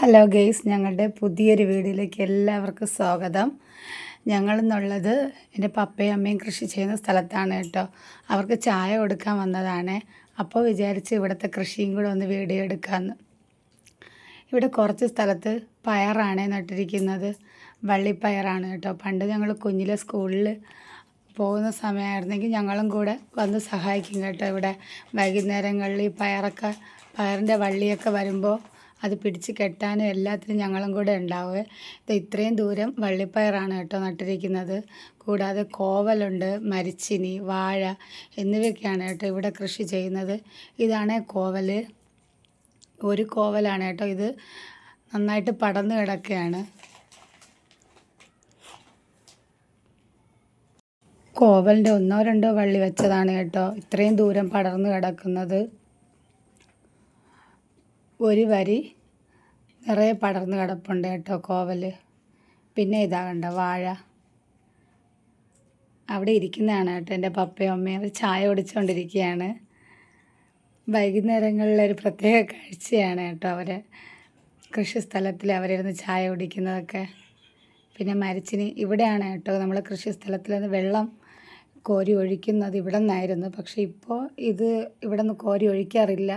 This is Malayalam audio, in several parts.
ഹലോ ഗെയ്സ്, ഞങ്ങളുടെ പുതിയൊരു വീഡിയോയിലേക്ക് എല്ലാവർക്കും സ്വാഗതം. ഞങ്ങളെന്നുള്ളത് എൻ്റെ പപ്പയും അമ്മയും കൃഷി ചെയ്യുന്ന സ്ഥലത്താണ് കേട്ടോ. അവർക്ക് ചായ കൊടുക്കാൻ വന്നതാണ്. അപ്പോൾ വിചാരിച്ച് ഇവിടുത്തെ കൃഷിയും കൂടെ ഒന്ന് വീഡിയോ എടുക്കാമെന്ന്. ഇവിടെ കുറച്ച് സ്ഥലത്ത് പയറാണ് നട്ടിരിക്കുന്നത്. വള്ളിപ്പയറാണ് കേട്ടോ. പണ്ട് ഞങ്ങൾ കുഞ്ഞിലെ സ്കൂളിൽ പോകുന്ന സമയമായിരുന്നെങ്കിൽ ഞങ്ങളും കൂടെ വന്ന് സഹായിക്കും കേട്ടോ. ഇവിടെ വൈകുന്നേരങ്ങളിൽ പയറിൻ്റെ വള്ളിയൊക്കെ വരുമ്പോൾ അത് പിടിച്ച് കെട്ടാനും എല്ലാത്തിനും ഞങ്ങളും കൂടെ ഉണ്ടാവുക. ഇത്രയും ദൂരം വള്ളിപ്പയറാണ് കേട്ടോ നട്ടിരിക്കുന്നത്. കൂടാതെ കോവലുണ്ട്, മരിച്ചിനി, വാഴ എന്നിവയൊക്കെയാണ് കേട്ടോ ഇവിടെ കൃഷി ചെയ്യുന്നത്. ഇതാണ് കോവൽ. ഒരു കോവലാണ് കേട്ടോ. ഇത് നന്നായിട്ട് പടർന്നു കിടക്കുകയാണ്. കോവലിൻ്റെ ഒന്നോ രണ്ടോ വള്ളി വെച്ചതാണ് കേട്ടോ ഇത്രയും ദൂരം പടർന്നു കിടക്കുന്നത്. ഒരു വരി നിറയെ പടർന്നു കിടപ്പുണ്ട് കേട്ടോ കോവൽ. പിന്നെ ഇതാ കണ്ട വാഴ അവിടെ ഇരിക്കുന്നതാണ് കേട്ടോ എൻ്റെ പപ്പയും അമ്മയും. അവർ ചായ കുടിച്ചുകൊണ്ടിരിക്കുകയാണ്. വൈകുന്നേരങ്ങളിലൊരു പ്രത്യേക കാഴ്ചയാണ് കേട്ടോ അവരെ കൃഷിസ്ഥലത്തിൽ അവരിരുന്ന് ചായ കുടിക്കുന്നതൊക്കെ. പിന്നെ മരിച്ചിനി ഇവിടെയാണ് കേട്ടോ നമ്മൾ കൃഷിസ്ഥലത്തിൽ നിന്ന് വെള്ളം കോരി ഒഴിക്കുന്നത് ഇവിടെ നിന്നായിരുന്നു. പക്ഷേ ഇപ്പോൾ ഇവിടെ നിന്ന് കോരി ഒഴിക്കാറില്ല.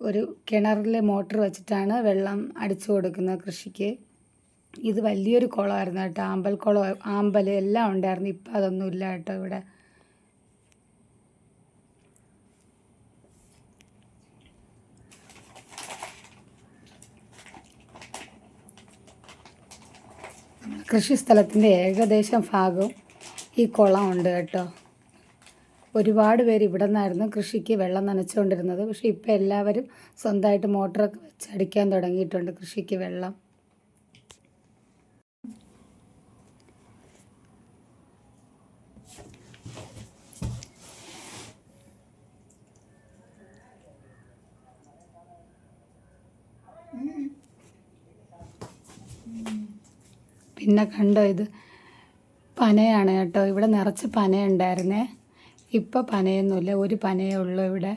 ഒരു കിണറിൽ മോട്ടർ വെച്ചിട്ടാണ് വെള്ളം അടിച്ചു കൊടുക്കുന്നത് കൃഷിക്ക്. ഇത് വലിയൊരു കുളമായിരുന്നു കേട്ടോ. ആമ്പൽ എല്ലാം ഉണ്ടായിരുന്നു. ഇപ്പം അതൊന്നും ഇല്ല കേട്ടോ ഇവിടെ. കൃഷിസ്ഥലത്തിൻ്റെ ഏകദേശം ഭാഗവും ഈ കുളം ഉണ്ട് കേട്ടോ. ഒരുപാട് പേര് ഇവിടെ നിന്നായിരുന്നു കൃഷിക്ക് വെള്ളം നനച്ചുകൊണ്ടിരുന്നത്. പക്ഷേ ഇപ്പോൾ എല്ലാവരും സ്വന്തമായിട്ട് മോട്ടറൊക്കെ വെച്ച് അടിക്കാൻ തുടങ്ങിയിട്ടുണ്ട് കൃഷിക്ക് വെള്ളം. പിന്നെ കണ്ടോ, ഇത് പനയാണ് കേട്ടോ. ഇവിടെ നിറച്ച് പനയുണ്ടായിരുന്നേ. ഇപ്പോൾ പനയൊന്നുമില്ല, ഒരു പനയേ ഉള്ളൂ ഇവിടെ.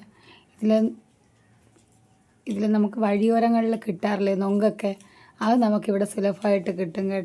ഇതിൽ നമുക്ക് വഴിയോരങ്ങളിൽ കിട്ടാറില്ലേ നൊങ്കൊക്കെ, അത് നമുക്കിവിടെ സുലഭമായിട്ട് കിട്ടും കേട്ടോ.